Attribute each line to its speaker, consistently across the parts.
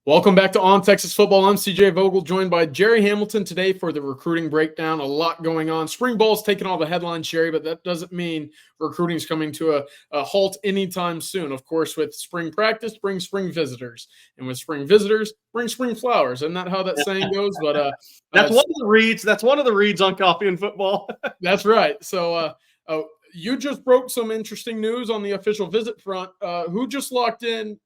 Speaker 1: Welcome back to On Texas Football. I'm CJ Vogel, joined by Gerry Hamilton today for the recruiting breakdown. A lot going on. Spring ball's taking all the headlines, Gerry, but that doesn't mean recruiting is coming to a halt anytime soon. Of course, with spring practice brings spring visitors, and with spring visitors bring spring flowers. Isn't that how that saying goes? But
Speaker 2: that's one of the reads. That's one of the reads on Coffee and Football.
Speaker 1: That's right. So you just broke some interesting news on the official visit front. Who just locked in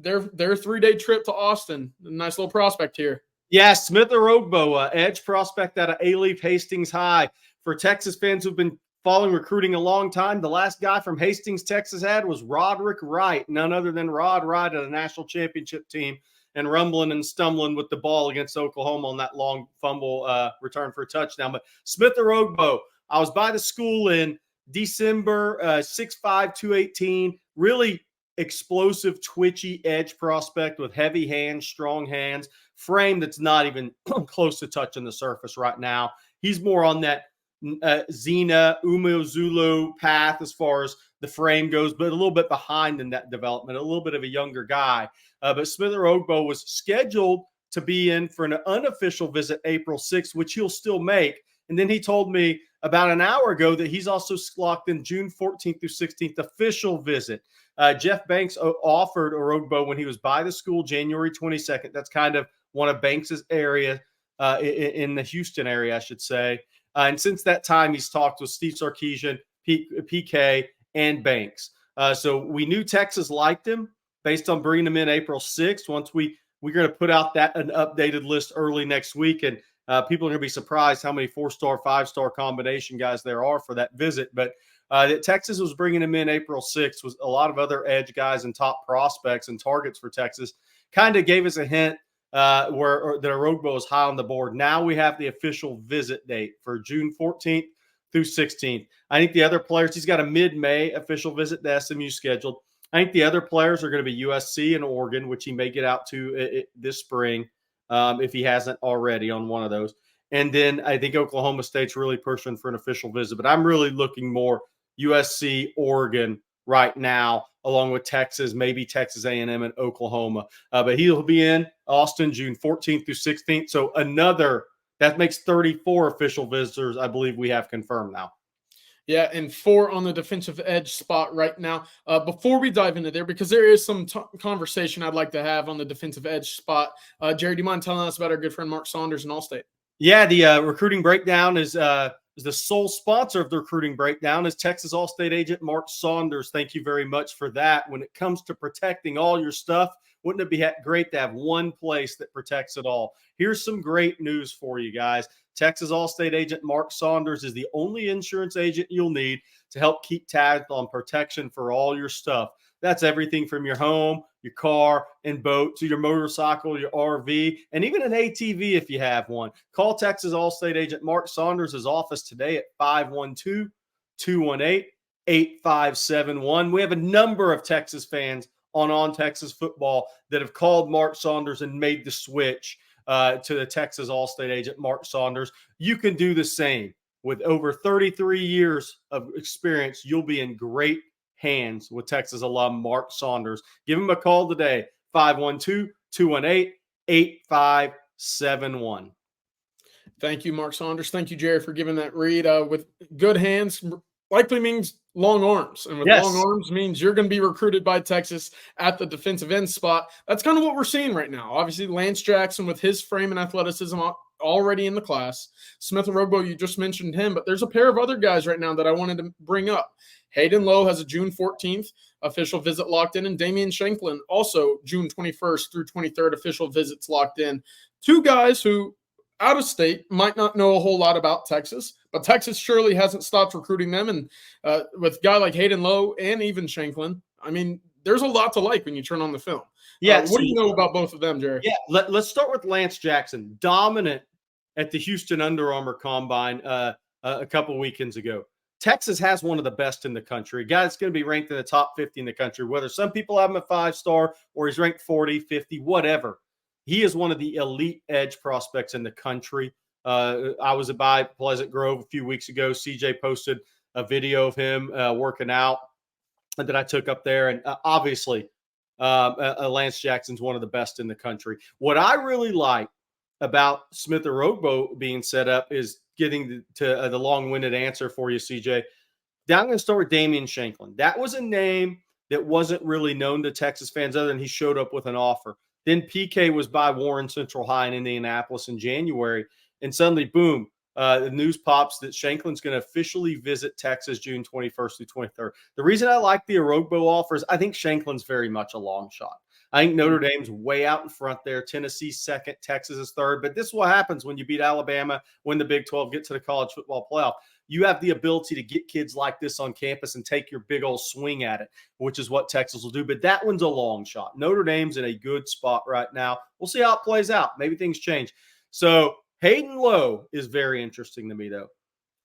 Speaker 1: their 3-day trip to Austin? A nice little prospect here.
Speaker 2: Yeah, Smith Orogbo, edge prospect out of A-Leaf Hastings High. For Texas fans who've been following recruiting a long time, the last guy from Hastings, Texas had was Roderick Wright, none other than Rod Wright of the national championship team, and rumbling and stumbling with the ball against Oklahoma on that long fumble return for a touchdown. But Smith Orogbo, I was by the school in December, 6'5", 218, really explosive, twitchy edge prospect with heavy hands, strong hands, frame that's not even close to touching the surface right now. He's more on that Zena Umeozulu path as far as the frame goes, but a little bit behind in that development, a little bit of a younger guy. But Smith Orogbo was scheduled to be in for an unofficial visit April 6th, which he'll still make. And then he told me about an hour ago that he's also locked in June 14th through 16th official visit. Jeff Banks offered Orogbo when he was by the school January 22nd. That's kind of one of Banks's area in the Houston area, I should say. And since that time, he's talked with Steve Sarkisian, PK, and Banks. So we knew Texas liked him based on bringing him in April 6th. Once we're going to put out an updated list early next week, and people are going to be surprised how many 4-star, 5-star combination guys there are for that visit. But that Texas was bringing him in April 6th was a lot of other edge guys and top prospects and targets for Texas. Kind of gave us a hint that Orogbo is high on the board. Now we have the official visit date for June 14th through 16th. I think the other players, he's got a mid-May official visit to SMU scheduled. I think the other players are going to be USC and Oregon, which he may get out to this spring if he hasn't already on one of those. And then I think Oklahoma State's really pushing for an official visit. But I'm really looking more USC, Oregon right now, along with Texas, maybe Texas A&M and Oklahoma. But he'll be in Austin June 14th through 16th. So that makes 34 official visitors, I believe we have confirmed now.
Speaker 1: Yeah, and 4 on the defensive edge spot right now. Before we dive into there, because there is some conversation I'd like to have on the defensive edge spot. Gerry, do you mind telling us about our good friend Mark Saunders in Allstate?
Speaker 2: Yeah, the recruiting breakdown is the sole sponsor of the recruiting breakdown is Texas Allstate agent Mark Saunders. Thank you very much for that. When it comes to protecting all your stuff, wouldn't it be great to have one place that protects it all? Here's some great news for you guys. Texas Allstate agent Mark Saunders is the only insurance agent you'll need to help keep tabs on protection for all your stuff. That's everything from your home, your car, and boat to your motorcycle, your RV, and even an ATV if you have one. Call Texas Allstate agent Mark Saunders' office today at 512-218-8571. We have a number of Texas fans on Texas Football that have called Mark Saunders and made the switch to the Texas Allstate agent Mark Saunders. You can do the same. With over 33 years of experience, you'll be in great hands with Texas alum Mark Saunders. Give him a call today, 512-218-8571.
Speaker 1: Thank you, Mark Saunders. Thank you, Gerry, for giving that read. With good hands likely means long arms. And with long arms means you're going to be recruited by Texas at the defensive end spot. That's kind of what we're seeing right now. Obviously, Lance Jackson with his frame and athleticism already in the class. Smith Orogbo, you just mentioned him, but there's a pair of other guys right now that I wanted to bring up. Hayden Lowe has a June 14th official visit locked in, and Damian Shanklin also June 21st through 23rd official visits locked in. 2 guys who out of state might not know a whole lot about Texas, but Texas surely hasn't stopped recruiting them. And with a guy like Hayden Lowe and even Shanklin, I mean, there's a lot to like when you turn on the film.
Speaker 2: Yeah.
Speaker 1: What do you know about both of them, Gerry?
Speaker 2: Yeah, let's start with Lance Jackson, dominant at the Houston Under Armour Combine a couple of weekends ago. Texas has one of the best in the country. A guy that's going to be ranked in the top 50 in the country, whether some people have him a 5-star or he's ranked 40, 50, whatever. He is one of the elite edge prospects in the country. I was by Pleasant Grove a few weeks ago. CJ posted a video of him working out that I took up there. And obviously, Lance Jackson's one of the best in the country. What I really like about Smith Orogbo being set up is getting to the long-winded answer for you, CJ. Now I'm going to start with Damian Shanklin. That was a name that wasn't really known to Texas fans other than he showed up with an offer. Then PK was by Warren Central High in Indianapolis in January, and suddenly, boom, the news pops that Shanklin's going to officially visit Texas June 21st through 23rd. The reason I like the Orogbo offer is I think Shanklin's very much a long shot. I think Notre Dame's way out in front there. Tennessee's second, Texas is third. But this is what happens when you beat Alabama, win the Big 12, get to the college football playoff. You have the ability to get kids like this on campus and take your big old swing at it, which is what Texas will do. But that one's a long shot. Notre Dame's in a good spot right now. We'll see how it plays out. Maybe things change. So Hayden Lowe is very interesting to me, though.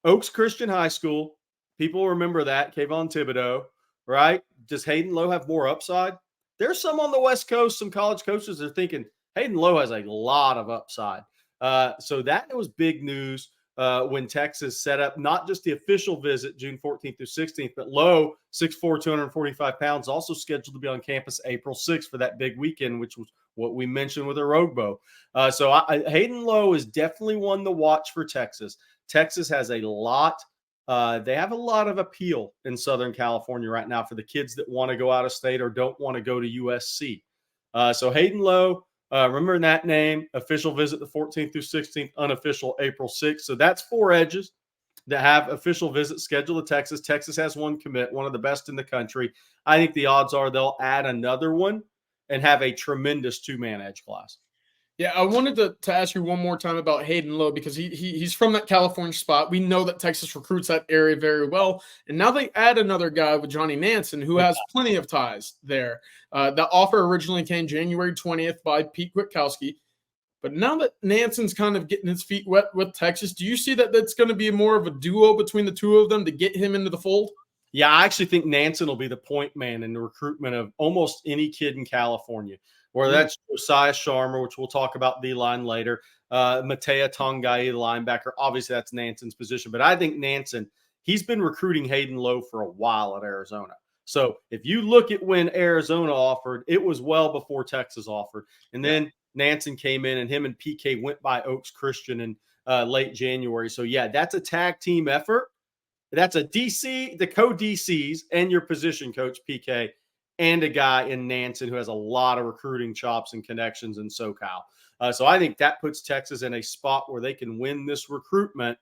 Speaker 2: Oaks Christian High School. People remember that. Kayvon Thibodeau, right? Does Hayden Lowe have more upside? There's some on the West Coast, some college coaches are thinking Hayden Lowe has a lot of upside. So that was big news when Texas set up not just the official visit June 14th through 16th, but Lowe, 6'4", 245 pounds, also scheduled to be on campus April 6th for that big weekend, which was what we mentioned with Orogbo. So Hayden Lowe is definitely one to watch for Texas. Texas has a lot. They have a lot of appeal in Southern California right now for the kids that want to go out of state or don't want to go to USC. So Hayden Lowe, remember that name, official visit the 14th through 16th, unofficial April 6th. So that's 4 edges that have official visits scheduled to Texas. Texas has one commit, one of the best in the country. I think the odds are they'll add another one and have a tremendous 2-man edge class.
Speaker 1: Yeah, I wanted to ask you one more time about Hayden Lowe because he's from that California spot. We know that Texas recruits that area very well. And now they add another guy with Johnny Nansen who has plenty of ties there. The offer originally came January 20th by Pete Kwiatkowski. But now that Nansen's kind of getting his feet wet with Texas, do you see that that's going to be more of a duo between the two of them to get him into the fold?
Speaker 2: Yeah, I actually think Nansen will be the point man in the recruitment of almost any kid in California. Whether that's Josiah Sharma, which we'll talk about D-line later, Matea Tongai, the linebacker. Obviously, that's Nansen's position. But I think Nansen, he's been recruiting Hayden Lowe for a while at Arizona. So if you look at when Arizona offered, it was well before Texas offered. And then Nansen came in, and him and PK went by Oaks Christian in late January. So, yeah, that's a tag team effort. That's a DC, the co-DCs, and your position coach, PK, and a guy in Nansen who has a lot of recruiting chops and connections in SoCal. So I think that puts Texas in a spot where they can win this recruitment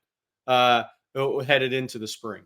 Speaker 2: headed into the spring.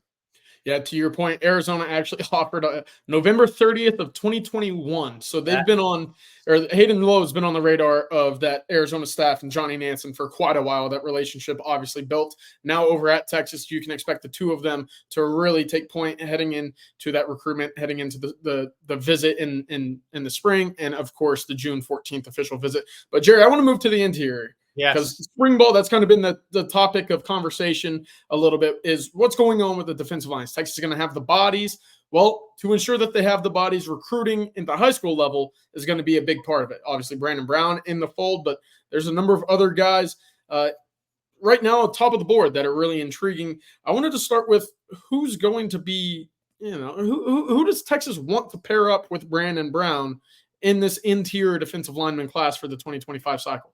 Speaker 1: Yeah, to your point, Arizona actually offered November 30th of 2021. So they've been on, or Hayden Lowe has been on the radar of that Arizona staff and Johnny Nansen for quite a while. That relationship obviously built. Now over at Texas, you can expect the two of them to really take point heading into that recruitment, heading into the visit in the spring, and of course the June 14th official visit. But Jerry, I want to move to the interior.
Speaker 2: Yes.
Speaker 1: Because spring ball, that's kind of been the topic of conversation a little bit, is what's going on with the defensive lines. Texas is going to have the bodies. Well, to ensure that they have the bodies, recruiting in the high school level is going to be a big part of it. Obviously, Brandon Brown in the fold, but there's a number of other guys right now on top of the board that are really intriguing. I wanted to start with who's going to be, who does Texas want to pair up with Brandon Brown in this interior defensive lineman class for the 2025 cycle?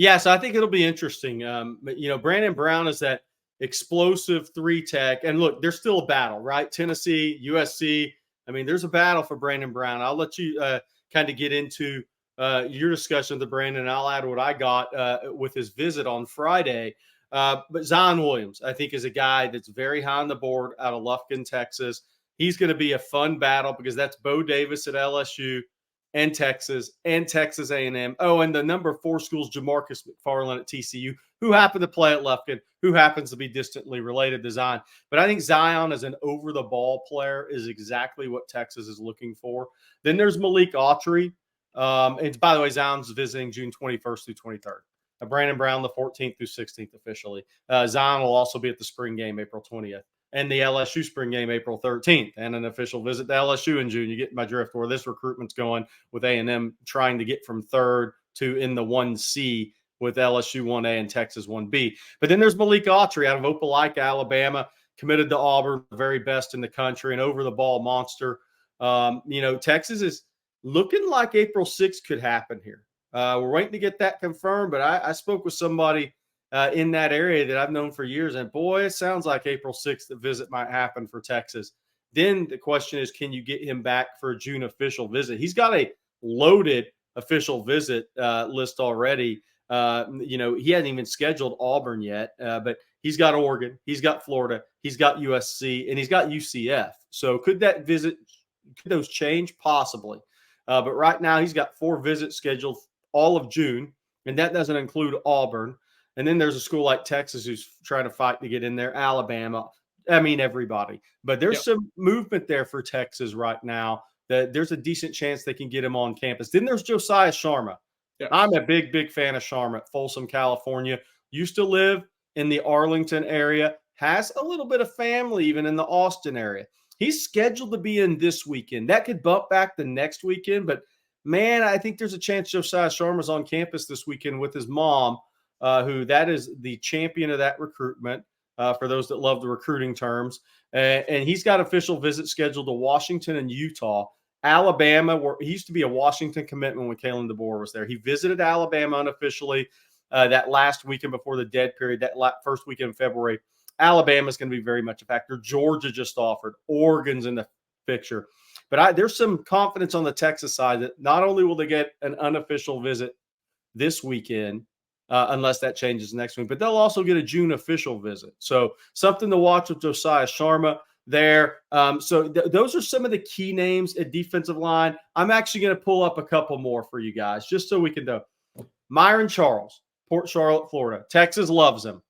Speaker 2: Yeah, so I think it'll be interesting. Brandon Brown is that explosive 3-tech. And look, there's still a battle, right? Tennessee, USC. I mean, there's a battle for Brandon Brown. I'll let you kind of get into your discussion of the Brandon, and I'll add what I got with his visit on Friday. But Zion Williams, I think, is a guy that's very high on the board out of Lufkin, Texas. He's going to be a fun battle because that's Bo Davis at LSU. And Texas A&M. Oh, and the number 4 schools, Jamarcus McFarland at TCU, who happen to play at Lufkin, who happens to be distantly related to Zion. But I think Zion as an over-the-ball player is exactly what Texas is looking for. Then there's Malik Autry. And by the way, Zion's visiting June 21st through 23rd. Brandon Brown the 14th through 16th officially. Zion will also be at the spring game April 20th. And the LSU spring game April 13th, and an official visit to LSU in June. You get my drift where this recruitment's going with A&M trying to get from 3rd to in the 1C with LSU 1A and Texas 1B. But then there's Malik Autry out of Opelika, Alabama, committed to Auburn, the very best in the country, an over-the-ball monster. Texas is looking like April 6th could happen here. We're waiting to get that confirmed, but I spoke with somebody in that area that I've known for years, and boy, it sounds like April 6th the visit might happen for Texas. Then the question is, can you get him back for a June official visit? He's got a loaded official visit list already. He hasn't even scheduled Auburn yet, but he's got Oregon, he's got Florida, he's got USC, and he's got UCF. So could those change? Possibly. But right now he's got 4 visits scheduled all of June, and that doesn't include Auburn. And then there's a school like Texas who's trying to fight to get in there, Alabama. I mean, everybody. But there's some movement there for Texas right now that there's a decent chance they can get him on campus. Then there's Josiah Sharma. Yes. I'm a big, big fan of Sharma at Folsom, California. Used to live in the Arlington area, has a little bit of family even in the Austin area. He's scheduled to be in this weekend. That could bump back the next weekend, but man, I think there's a chance Josiah Sharma's on campus this weekend with his mom, who that is the champion of that recruitment, for those that love the recruiting terms. And he's got official visits scheduled to Washington and Utah. Alabama, where he used to be a Washington commitment when Kalen DeBoer was there. He visited Alabama unofficially that last weekend before the dead period, that first weekend in February. Alabama is going to be very much a factor. Georgia just offered. Oregon's in the picture. But there's some confidence on the Texas side that not only will they get an unofficial visit this weekend, unless that changes next week, but they'll also get a June official visit. So something to watch with Josiah Sharma there. Those are some of the key names at defensive line. I'm actually going to pull up a couple more for you guys just so we can know. Myron Charles, Port Charlotte, Florida. Texas loves him.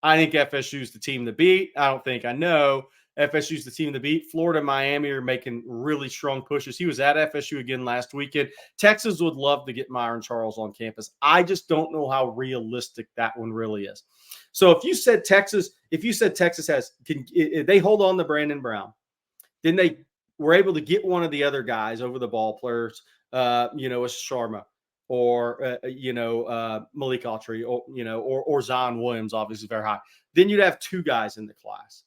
Speaker 2: I think FSU's the team to beat. I know FSU's the team to beat. Florida and Miami are making really strong pushes. He was at FSU again last weekend. Texas would love to get Myron Charles on campus. I just don't know how realistic that one really is. So if you said Texas if they hold on to Brandon Brown, then they were able to get one of the other guys over the ball players, as Sharma or Malik Autry, or Zion Williams, obviously very high. Then you'd have 2 guys in the class.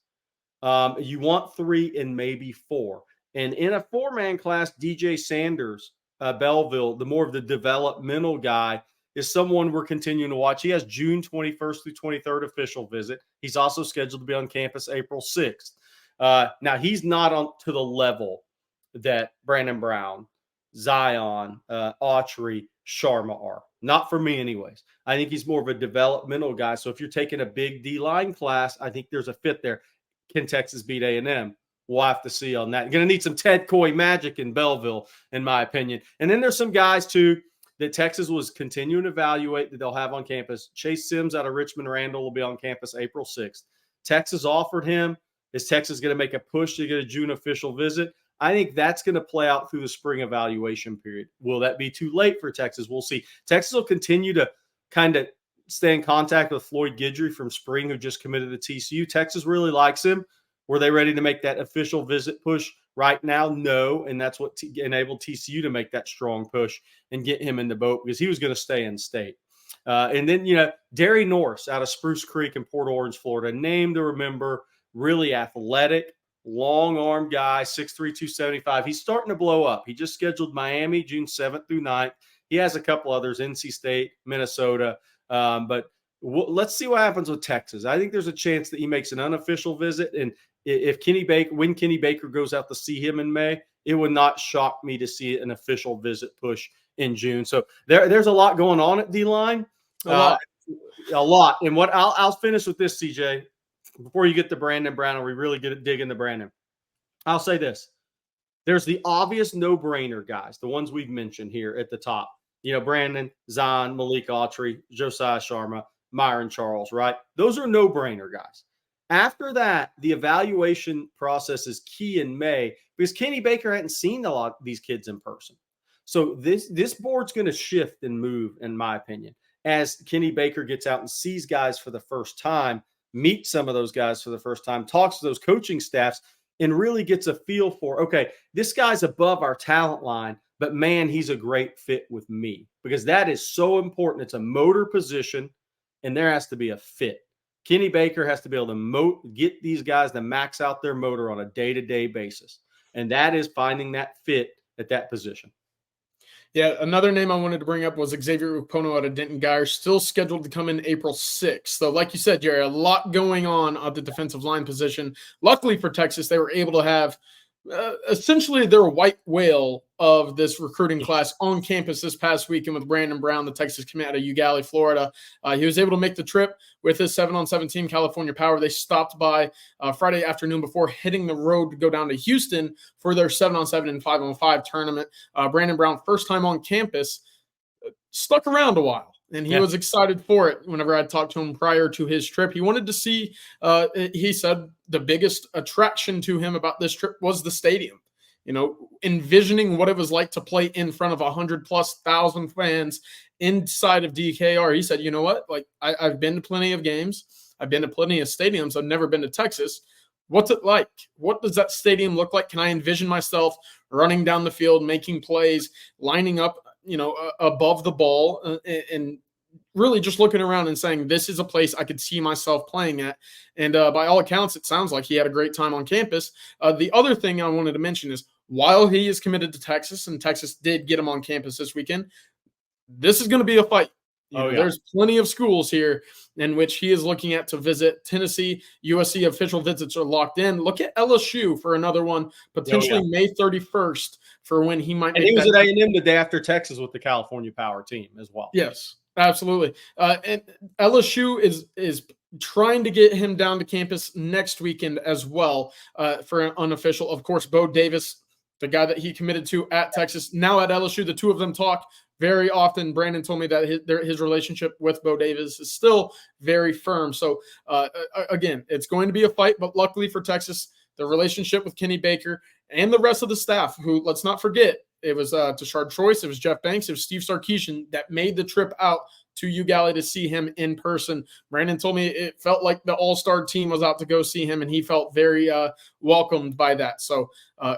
Speaker 2: You want 3 and maybe 4. And in a 4-man class, DJ Sanders, Belleville, the more of the developmental guy, is someone we're continuing to watch. He has June 21st through 23rd official visit. He's also scheduled to be on campus April 6th. Now, he's not on to the level that Brandon Brown, Zion, Autry, Sharma are. Not for me anyways. I think he's more of a developmental guy. So if you're taking a big D-line class, I think there's a fit there. Can Texas beat A&M? We'll have to see on that. You're going to need some Ted Coy magic in Belleville, in my opinion. And then there's some guys, too, that Texas was continuing to evaluate that they'll have on campus. Chase Sims out of Richmond Randall will be on campus April 6th. Texas offered him. Is Texas going to make a push to get a June official visit? I think that's going to play out through the spring evaluation period. Will that be too late for Texas? We'll see. Texas will continue to kind of stay in contact with Floyd Guidry from spring, who just committed to TCU. Texas really likes him. Were they ready to make that official visit push right now? No, and that's what enabled TCU to make that strong push and get him in the boat because he was going to stay in state. And then, Derry Norris out of Spruce Creek in Port Orange, Florida, name to remember, really athletic, long-arm guy, 6'3", 275. He's starting to blow up. He just scheduled Miami June 7th through 9th. He has a couple others, NC State, Minnesota. But let's see what happens with Texas. I think there's a chance that he makes an unofficial visit. And if when Kenny Baker goes out to see him in May, it would not shock me to see an official visit push in June. So there's a lot going on at D-line. A lot. And what I'll finish with this, CJ, before you get to Brandon Brown and we really dig into Brandon. I'll say this. There's the obvious no-brainer guys, the ones we've mentioned here at the top. Brandon, Zion, Malik Autry, Josiah Sharma, Myron Charles, right? Those are no-brainer guys. After that, the evaluation process is key in May because Kenny Baker hadn't seen a lot of these kids in person. So this board's going to shift and move, in my opinion, as Kenny Baker gets out and sees guys for the first time, meets some of those guys for the first time, talks to those coaching staffs, and really gets a feel for, okay, this guy's above our talent line, but man, he's a great fit with me because that is so important. It's a motor position, and there has to be a fit. Kenny Baker has to be able to get these guys to max out their motor on a day-to-day basis, and that is finding that fit at that position.
Speaker 1: Yeah, another name I wanted to bring up was Xavier Ukpono out of Denton Guyer, still scheduled to come in April 6th. So, like you said, Jerry, a lot going on at the defensive line position. Luckily for Texas, they were able to have essentially their white whale of this recruiting class on campus this past weekend with Brandon Brown, the Texas commit out of Ugali, Florida. He was able to make the trip with his 7-on-7 team, California Power. They stopped by Friday afternoon before hitting the road to go down to Houston for their 7-on-7 and 5-on-5 tournament. Brandon Brown, first time on campus, stuck around a while. And he was excited for it whenever I talked to him prior to his trip. He wanted to see, he said the biggest attraction to him about this trip was the stadium. You know, envisioning what it was like to play in front of 100,000+ fans inside of DKR. He said, you know what? Like, I've been to plenty of games. I've been to plenty of stadiums. I've never been to Texas. What's it like? What does that stadium look like? Can I envision myself running down the field, making plays, lining up, above the ball, and really just looking around and saying, this is a place I could see myself playing at. And by all accounts, it sounds like he had a great time on campus. The other thing I wanted to mention is while he is committed to Texas, and Texas did get him on campus this weekend, this is going to be a fight. There's plenty of schools here in which he is looking at to visit. Tennessee, USC official visits are locked in. Look at LSU for another one, potentially May 31st for when he might.
Speaker 2: And he was at A&M the day after Texas with the California Power team as well.
Speaker 1: Yes, absolutely. And LSU is trying to get him down to campus next weekend as well for an unofficial. Of course, Bo Davis, the guy that he committed to at Texas, now at LSU. The two of them talk very often. Brandon told me that his relationship with Bo Davis is still very firm. So, again, it's going to be a fight, but luckily for Texas, the relationship with Kenny Baker and the rest of the staff, who, let's not forget, it was Tashard Choice, it was Jeff Banks, it was Steve Sarkisian that made the trip out to Ugali to see him in person. Brandon told me it felt like the all-star team was out to go see him, and he felt very welcomed by that. So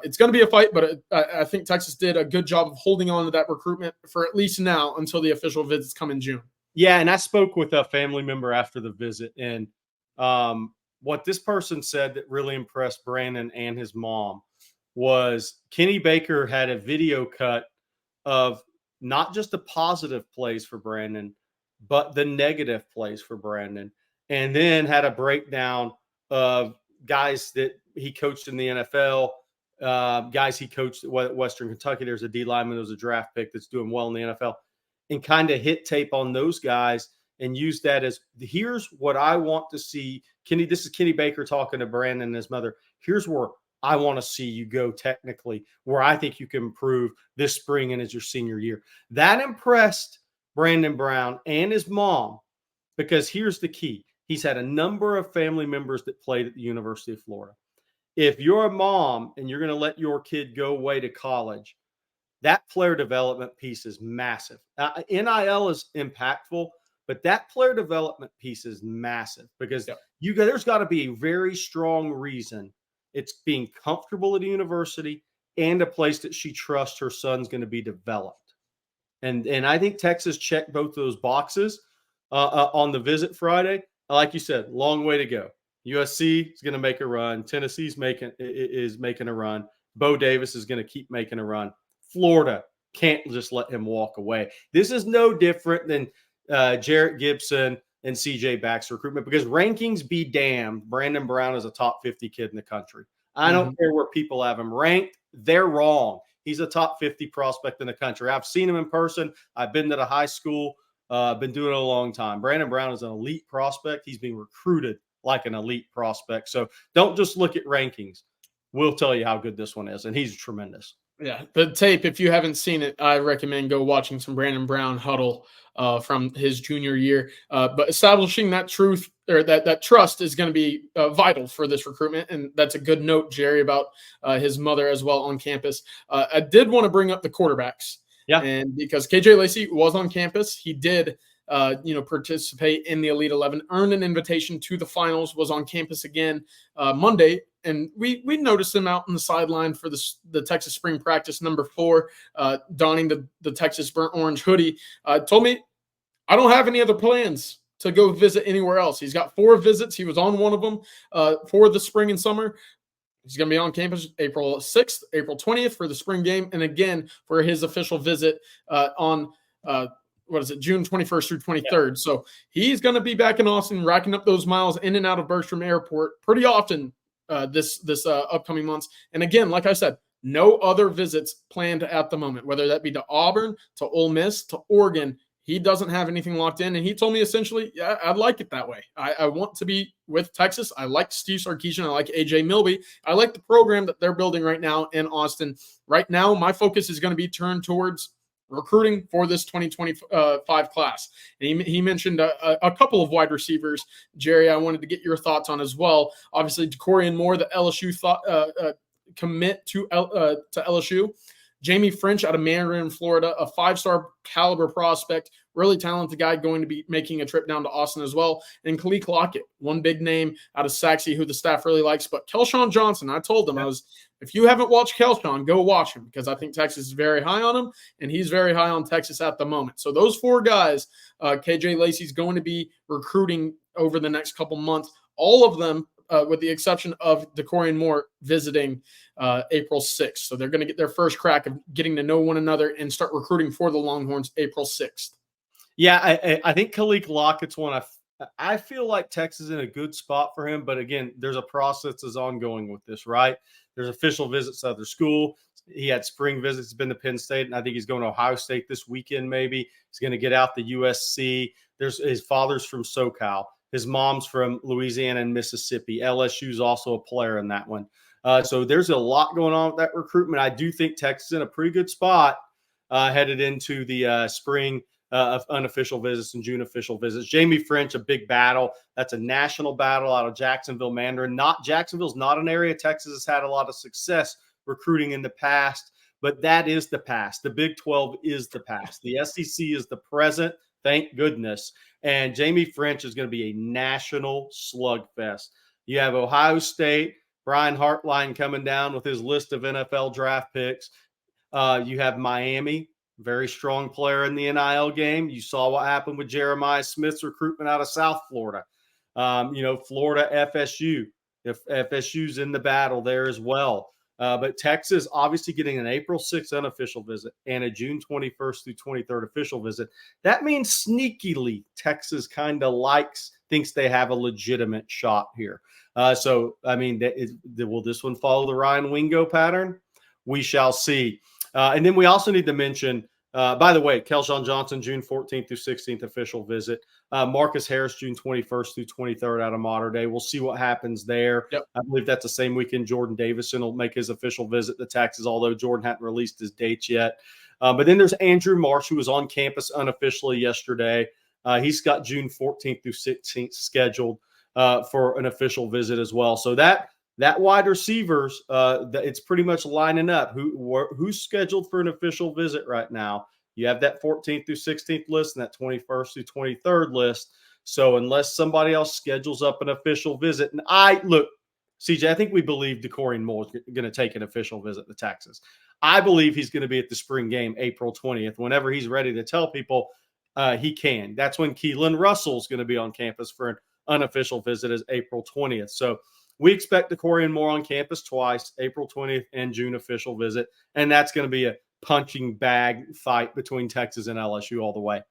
Speaker 1: it's going to be a fight, but I think Texas did a good job of holding on to that recruitment for at least now until the official visits come in June.
Speaker 2: Yeah, and I spoke with a family member after the visit, and what this person said that really impressed Brandon and his mom was Kenny Baker had a video cut of not just the positive plays for Brandon, but the negative plays for Brandon, and then had a breakdown of guys that he coached in the NFL, guys he coached at Western Kentucky. There's a D lineman, there's a draft pick that's doing well in the NFL, and kind of hit tape on those guys and use that as, here's what I want to see. Kenny, this is Kenny Baker talking to Brandon and his mother. Here's where I want to see you go technically, where I think you can improve this spring and as your senior year. That impressed Brandon Brown and his mom, because here's the key. He's had a number of family members that played at the University of Florida. If you're a mom and you're going to let your kid go away to college, that player development piece is massive. NIL is impactful, but that player development piece is massive because there's got to be a very strong reason. It's being comfortable at a university and a place that she trusts her son's going to be developed. And I think Texas checked both those boxes on the visit Friday. Like you said, long way to go. USC is going to make a run. Tennessee's making a run. Bo Davis is going to keep making a run. Florida can't just let him walk away. This is no different than Jarrett Gibson and CJ Back's recruitment, because rankings be damned. Brandon Brown is a top 50 kid in the country. I don't care where people have him ranked. They're wrong. He's a top 50 prospect in the country. I've seen him in person. I've been to the high school. Been doing it a long time. Brandon Brown is an elite prospect. He's being recruited like an elite prospect. So don't just look at rankings. We'll tell you how good this one is, and he's tremendous.
Speaker 1: Yeah, the tape, if you haven't seen it, I recommend go watching some Brandon Brown huddle from his junior year. But establishing that truth, or that trust, is going to be vital for this recruitment. And that's a good note, Jerry, about his mother as well on campus. I did want to bring up the quarterbacks.
Speaker 2: Yeah.
Speaker 1: And because KJ Lacey was on campus, he did participate in the Elite 11, earned an invitation to the finals, was on campus again Monday. And we noticed him out on the sideline for the Texas spring practice number 4, donning the Texas burnt orange hoodie. Told me, I don't have any other plans to go visit anywhere else. He's got 4 visits. He was on one of them for the spring and summer. He's going to be on campus April 6th, April 20th for the spring game, and again for his official visit on June 21st through 23rd. Yeah. So he's going to be back in Austin, racking up those miles in and out of Bergstrom Airport pretty often this upcoming months. And again, like I said, no other visits planned at the moment, whether that be to Auburn, to Ole Miss, to Oregon. He doesn't have anything locked in, and he told me essentially, yeah, I'd like it that way. I want to be with Texas. I like Steve Sarkisian. I like AJ Milby. I like the program that they're building right now in Austin. Right now, my focus is going to be turned towards recruiting for this 2025 class. And he mentioned a couple of wide receivers, Jerry, I wanted to get your thoughts on as well. Obviously, Decorian Moore, the LSU commit to LSU. Jamie French out of Marion, Florida, a 5-star caliber prospect, really talented guy going to be making a trip down to Austin as well. And Khalid Lockett, one big name out of Saxe who the staff really likes. But Kelshawn Johnson, I told them, if you haven't watched Kelshawn, go watch him because I think Texas is very high on him, and he's very high on Texas at the moment. So those 4 guys, KJ Lacey's going to be recruiting over the next couple months. All of them, with the exception of Decorian Moore, visiting April 6th. So they're going to get their first crack of getting to know one another and start recruiting for the Longhorns April 6th.
Speaker 2: Yeah, I think Khalid Lockett's one. I feel like Texas is in a good spot for him. But again, there's a process that's ongoing with this, right? There's official visits to other school. He had spring visits. He's been to Penn State, and I think he's going to Ohio State this weekend maybe. He's going to get out the USC. His father's from SoCal. His mom's from Louisiana and Mississippi. LSU's also a player in that one. So there's a lot going on with that recruitment. I do think Texas is in a pretty good spot headed into the spring of unofficial visits and June official visits. Jamie French, a big battle. That's a national battle out of Jacksonville, Mandarin. Jacksonville's not an area Texas has had a lot of success recruiting in the past, but that is the past. The Big 12 is the past. The SEC is the present, thank goodness. And Jamie French is going to be a national slugfest. You have Ohio State, Brian Hartline coming down with his list of NFL draft picks. You have Miami, very strong player in the NIL game. You saw what happened with Jeremiah Smith's recruitment out of South Florida. Florida, FSU. If FSU's in the battle there as well. But Texas obviously getting an April 6th unofficial visit and a June 21st through 23rd official visit. That means sneakily Texas kind of thinks they have a legitimate shot here. Will this one follow the Ryan Wingo pattern? We shall see. And then we also need to mention, by the way, Kelshawn Johnson, June 14th through 16th official visit. Marcus Harris, June 21st through 23rd out of Mater Dei. We'll see what happens there. Yep. I believe that's the same weekend Jordan Davison will make his official visit to Texas, although Jordan hadn't released his dates yet. But then there's Andrew Marsh, who was on campus unofficially yesterday. He's got June 14th through 16th scheduled for an official visit as well. So that wide receivers, it's pretty much lining up. Who's scheduled for an official visit right now? You have that 14th through 16th list and that 21st through 23rd list. So unless somebody else schedules up an official visit, and CJ, I think we believe Decorian Moore is going to take an official visit to Texas. I believe he's going to be at the spring game April 20th. Whenever he's ready to tell people he can. That's when Keelan Russell's going to be on campus for an unofficial visit is April 20th. So we expect Decorian Moore on campus twice, April 20th and June official visit. And that's going to be a punching bag fight between Texas and LSU all the way.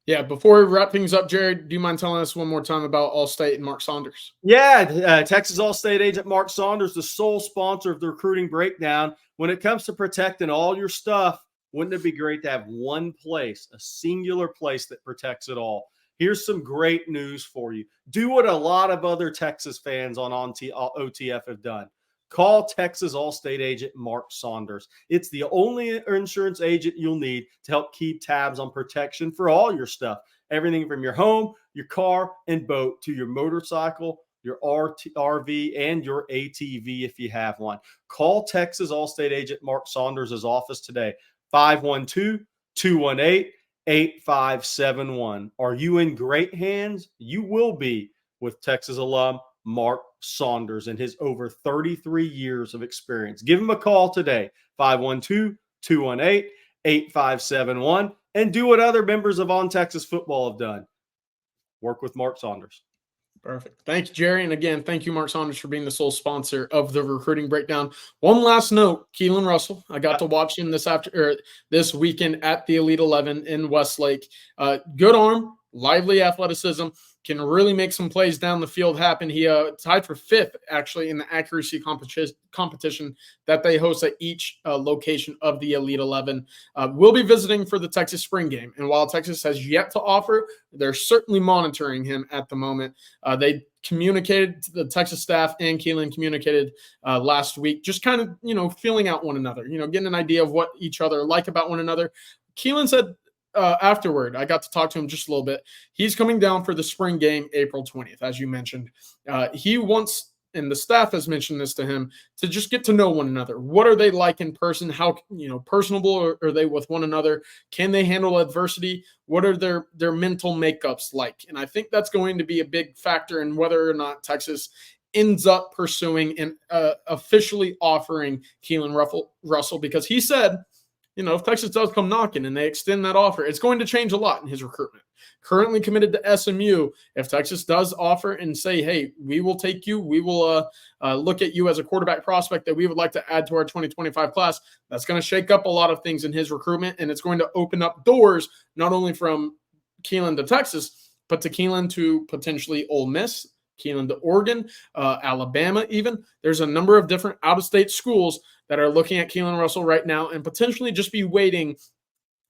Speaker 1: Yeah, before we wrap things up, Jared, do you mind telling us one more time about Allstate and Mark Saunders?
Speaker 2: Yeah, Texas Allstate agent Mark Saunders, the sole sponsor of the Recruiting Breakdown. When it comes to protecting all your stuff, wouldn't it be great to have one place, a singular place that protects it all? Here's some great news for you. Do what a lot of other Texas fans on OTF have done. Call Texas Allstate agent Mark Saunders. It's the only insurance agent you'll need to help keep tabs on protection for all your stuff. Everything from your home, your car, and boat to your motorcycle, your RV, and your ATV if you have one. Call Texas Allstate agent Mark Saunders' office today, 512-218-8571. Are you in great hands? You will be with Texas alum Mark Saunders and his over 33 years of experience. Give him a call today, 512-218-8571, and do what other members of On Texas Football have done. Work with Mark Saunders.
Speaker 1: Perfect. Thank you, Jerry. And again, thank you, Mark Saunders, for being the sole sponsor of the recruiting breakdown. One last note, Keelan Russell. I got to watch him this weekend at the Elite 11 in Westlake. Good arm, lively athleticism, can really make some plays down the field happen. He tied for 5th, actually, in the accuracy competition that they host at each location of the Elite 11. We'll be visiting for the Texas spring game. And while Texas has yet to offer, they're certainly monitoring him at the moment. They communicated to the Texas staff, and Keelan communicated last week, just kind of, feeling out one another, getting an idea of what each other like about one another. Keelan said afterward, I got to talk to him just a little bit. He's coming down for the spring game, April 20th, as you mentioned. He wants, and the staff has mentioned this to him, to just get to know one another. What are they like in person? How, personable are they with one another? Can they handle adversity? What are their mental makeups like? And I think that's going to be a big factor in whether or not Texas ends up pursuing and officially offering Keelan Russell, because he said, if Texas does come knocking and they extend that offer, it's going to change a lot in his recruitment. Currently committed to SMU. If Texas does offer and say, hey, we will take you, we will look at you as a quarterback prospect that we would like to add to our 2025 class, that's going to shake up a lot of things in his recruitment, and it's going to open up doors not only from Keelan to Texas, but to Keelan to potentially Ole Miss, Keelan to Oregon, Alabama even. There's a number of different out-of-state schools that are looking at Keelan Russell right now and potentially just be waiting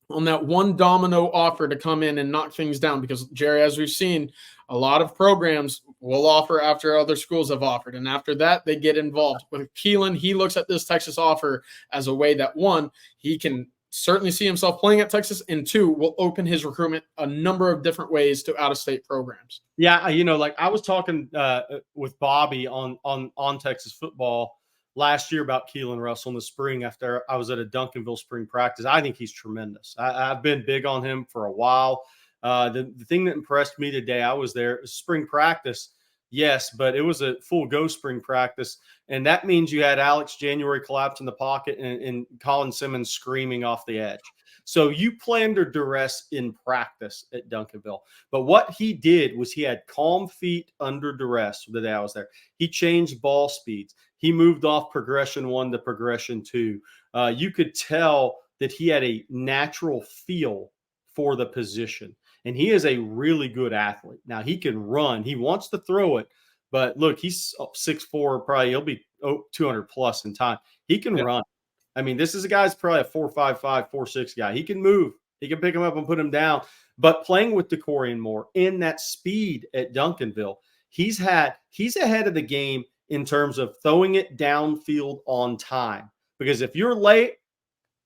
Speaker 1: on that one domino offer to come in and knock things down. Because, Jerry, as we've seen, a lot of programs will offer after other schools have offered. And after that, they get involved. With Keelan, he looks at this Texas offer as a way that, one, he can certainly see himself playing at Texas, and 2, will open his recruitment a number of different ways to out-of-state programs.
Speaker 2: Yeah, like I was talking with Bobby on Texas football last year about Keelan Russell in the spring after I was at a Duncanville spring practice. I think he's tremendous. I've been big on him for a while. The thing that impressed me today, I was there, spring practice, yes, but it was a full go spring practice. And that means you had Alex January collapse in the pocket and Colin Simmons screaming off the edge. So you play under duress in practice at Duncanville. But what he did was he had calm feet under duress the day I was there. He changed ball speeds. He moved off progression 1 to progression 2. You could tell that he had a natural feel for the position. And he is a really good athlete. Now, he can run. He wants to throw it. But look, he's 6'4", probably he'll be 200 plus in time. He can run. I mean, this is a guy's probably a 4.55, 4.6 guy. He can move. He can pick him up and put him down. But playing with DeCorian Moore in that speed at Duncanville, he's ahead of the game in terms of throwing it downfield on time. Because if you're late,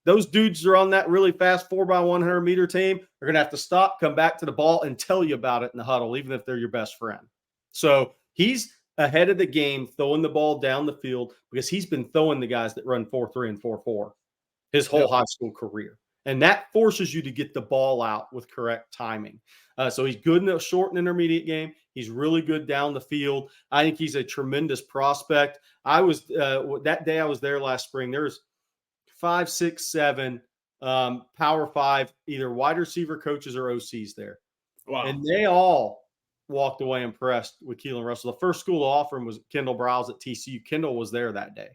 Speaker 2: those dudes are on that really fast 4x100 meter team are going to have to stop, come back to the ball, and tell you about it in the huddle, even if they're your best friend. So he's ahead of the game throwing the ball down the field because he's been throwing the guys that run 4.3 and 4.4 his whole high school career. And that forces you to get the ball out with correct timing. So he's good in the short and intermediate game. He's really good down the field. I think he's a tremendous prospect. I was that day I was there last spring. There's 5, 6, 7 Power 5 either wide receiver coaches or OCs there.
Speaker 1: Wow.
Speaker 2: And they all walked away impressed with Keelan Russell. The first school to offer him was Kendall Browse at TCU. Kendall was there that day,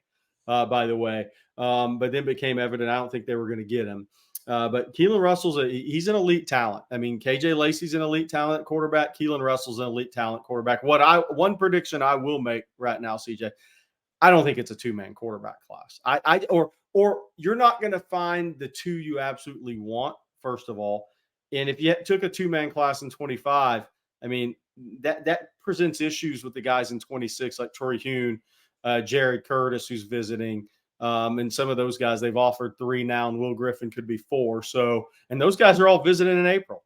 Speaker 2: by the way. But then became evident I don't think they were going to get him. But Keelan Russell's he's an elite talent. I mean, KJ Lacey's an elite talent quarterback. Keelan Russell's an elite talent quarterback. One prediction I will make right now, CJ, I don't think it's a 2-man quarterback class. Or you're not going to find the 2 you absolutely want, first of all. And if you took a 2-man class in 25, I mean, that presents issues with the guys in 26, like Torrey Hune, Jared Curtis, who's visiting. And some of those guys, they've offered 3 now, and Will Griffin could be 4. So, and those guys are all visiting in April.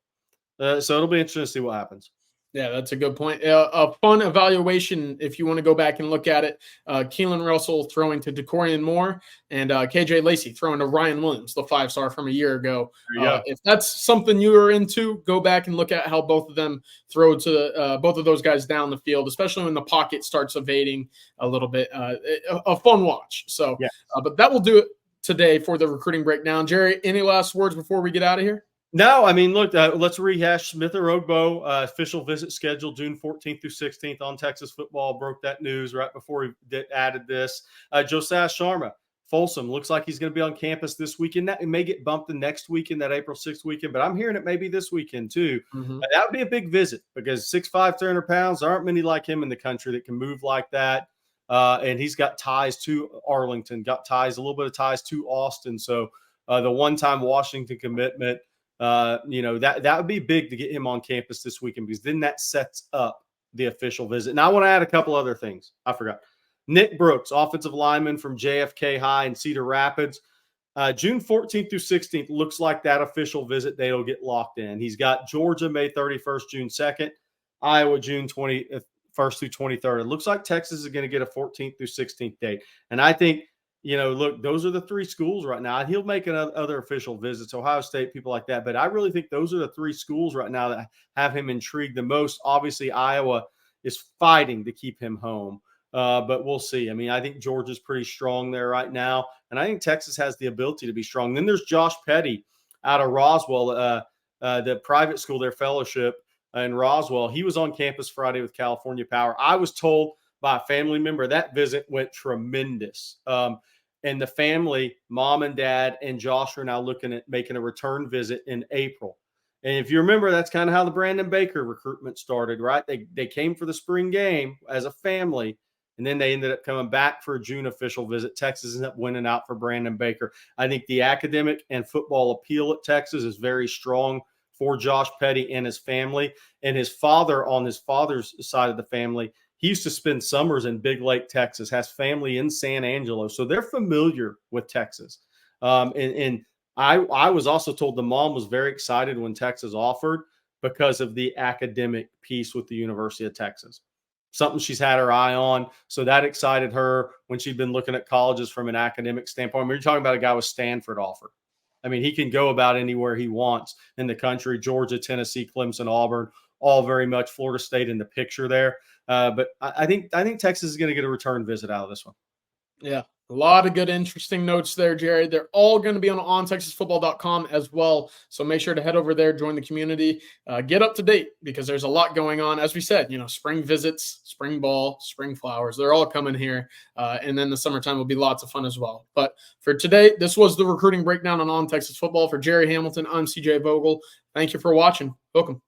Speaker 2: So it'll be interesting to see what happens.
Speaker 1: Yeah, that's a good point. A fun evaluation, if you want to go back and look at it. Keelan Russell throwing to DeCorian Moore, and KJ Lacey throwing to Ryan Williams, the 5-star from a year ago. If that's something you are into, go back and look at how both of them throw to both of those guys down the field, especially when the pocket starts evading a little bit. A fun watch. So, but that will do it today for the recruiting breakdown. Jerry, any last words before we get out of here?
Speaker 2: No, I mean, look, let's rehash Smith Orogbo official visit schedule June 14th through 16th on Texas football. Broke that news right before we added this. Josiah Sharma, Folsom, looks like he's going to be on campus this weekend. That it may get bumped the next weekend, that April 6th weekend, but I'm hearing it may be this weekend too. That would be a big visit because 6'5", 300 pounds, there aren't many like him in the country that can move like that. And he's got ties to Arlington, got ties, a little bit of ties to Austin. So the one-time Washington commitment, that would be big to get him on campus this weekend because then that sets up the official visit. And I want to add a couple other things. I forgot. Nick Brooks, offensive lineman from JFK High in Cedar Rapids. June 14th through 16th looks like that official visit date will get locked in. He's got Georgia May 31st, June 2nd, Iowa June 21st through 23rd. It looks like Texas is going to get a 14th through 16th date. And I think, look, those are the three schools right now. He'll make other official visits, Ohio State, people like that. But I really think those are the three schools right now that have him intrigued the most. Obviously, Iowa is fighting to keep him home. But we'll see. I mean, I think Georgia's pretty strong there right now. And I think Texas has the ability to be strong. Then there's Josh Petty out of Roswell, the private school, their fellowship in Roswell. He was on campus Friday with California Power. I was told by a family member that visit went tremendous. And the family, mom and dad and Josh, are now looking at making a return visit in April. And if you remember, that's kind of how the Brandon Baker recruitment started, right? They came for the spring game as a family, and then they ended up coming back for a June official visit. Texas ended up winning out for Brandon Baker. I think the academic and football appeal at Texas is very strong for Josh Petty and his family. And his father, on his father's side of the family, he used to spend summers in Big Lake, Texas, has family in San Angelo. So they're familiar with Texas. And I was also told the mom was very excited when Texas offered because of the academic piece with the University of Texas. Something she's had her eye on. So that excited her when she'd been looking at colleges from an academic standpoint. I mean, you're talking about a guy with Stanford offer. I mean, he can go about anywhere he wants in the country. Georgia, Tennessee, Clemson, Auburn, all very much Florida State in the picture there. But I think Texas is going to get a return visit out of this one.
Speaker 1: Yeah, a lot of good, interesting notes there, Jerry. They're all going to be on ontexasfootball.com as well. So make sure to head over there, join the community, get up to date because there's a lot going on. As we said, spring visits, spring ball, spring flowers, they're all coming here. And then the summertime will be lots of fun as well. But for today, this was the recruiting breakdown on Texas Football. For Gerry Hamilton, I'm CJ Vogel. Thank you for watching. Welcome.